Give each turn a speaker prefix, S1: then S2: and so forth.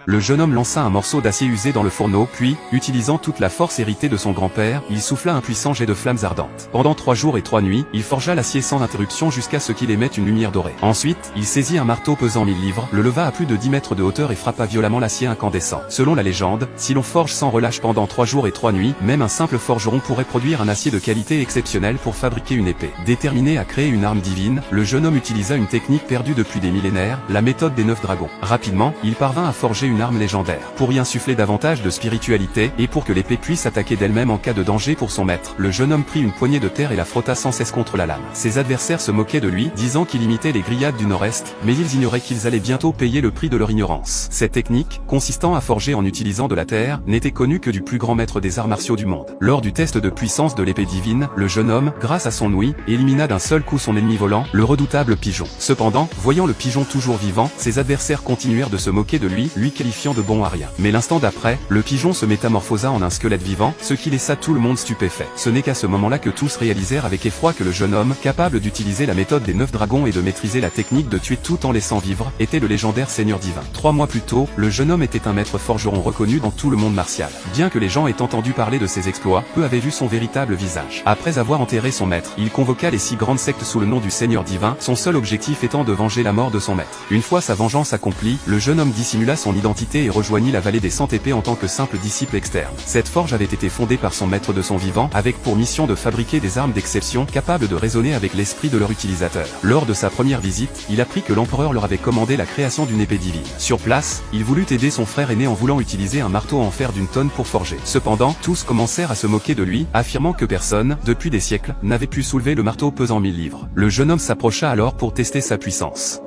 S1: Le jeune homme lança un morceau d'acier usé dans le fourneau, puis, utilisant toute la force héritée de son grand-père, il souffla un puissant jet de flammes ardentes. Pendant 3 jours et 3 nuits, il forgea l'acier sans interruption jusqu'à ce qu'il émette une lumière dorée. Ensuite, il saisit un marteau pesant 1000 livres, le leva à plus de 10 mètres de hauteur et frappa violemment l'acier incandescent. Selon la légende, si l'on forge sans relâche pendant 3 jours et 3 nuits, même un simple forgeron pourrait produire un acier de qualité exceptionnelle pour fabriquer une épée. Déterminé à créer une arme divine, le jeune homme utilisa une technique perdue depuis des millénaires, la méthode des 9 dragons. Rapidement, il parvint à forger une arme légendaire. Pour y insuffler davantage de spiritualité, et pour que l'épée puisse attaquer d'elle-même en cas de danger pour son maître, le jeune homme prit une poignée de terre et la frotta sans cesse contre la lame. Ses adversaires se moquaient de lui, disant qu'il imitait les grillades du Nord-Est, mais ils ignoraient qu'ils allaient bientôt payer le prix de leur ignorance. Cette technique, consistant à forger en utilisant de la terre, n'était connue que du plus grand maître des arts martiaux du monde. Lors du test de puissance de l'épée divine, le jeune homme, grâce à son ouïe, élimina d'un seul coup son ennemi volant, le redoutable pigeon. Cependant, voyant le pigeon toujours vivant, ses adversaires continuèrent de se moquer de lui, qualifiant de bon à rien. Mais l'instant d'après, le pigeon se métamorphosa en un squelette vivant, ce qui laissa tout le monde stupéfait. Ce n'est qu'à ce moment-là que tous réalisèrent avec effroi que le jeune homme, capable d'utiliser la méthode des 9 dragons et de maîtriser la technique de tuer tout en laissant vivre, était le légendaire seigneur divin. 3 mois plus tôt, le jeune homme était un maître forgeron reconnu dans tout le monde martial. Bien que les gens aient entendu parler de ses exploits, peu avaient vu son véritable visage. Après avoir enterré son maître, il convoqua les 6 grandes sectes sous le nom du seigneur divin, son seul objectif étant de venger la mort de son maître. Une fois sa vengeance accomplie, le jeune homme dissimula son identité et rejoignit la vallée des 100 épées en tant que simple disciple externe. Cette forge avait été fondée par son maître de son vivant, avec pour mission de fabriquer des armes d'exception capables de résonner avec l'esprit de leur utilisateur. Lors de sa première visite, il apprit que l'empereur leur avait commandé la création d'une épée divine. Sur place, il voulut aider son frère aîné en voulant utiliser un marteau en fer d'une tonne pour forger. Cependant, tous commencèrent à se moquer de lui, affirmant que personne, depuis des siècles, n'avait pu soulever le marteau pesant 1000 livres. Le jeune homme s'approcha alors pour tester sa puissance.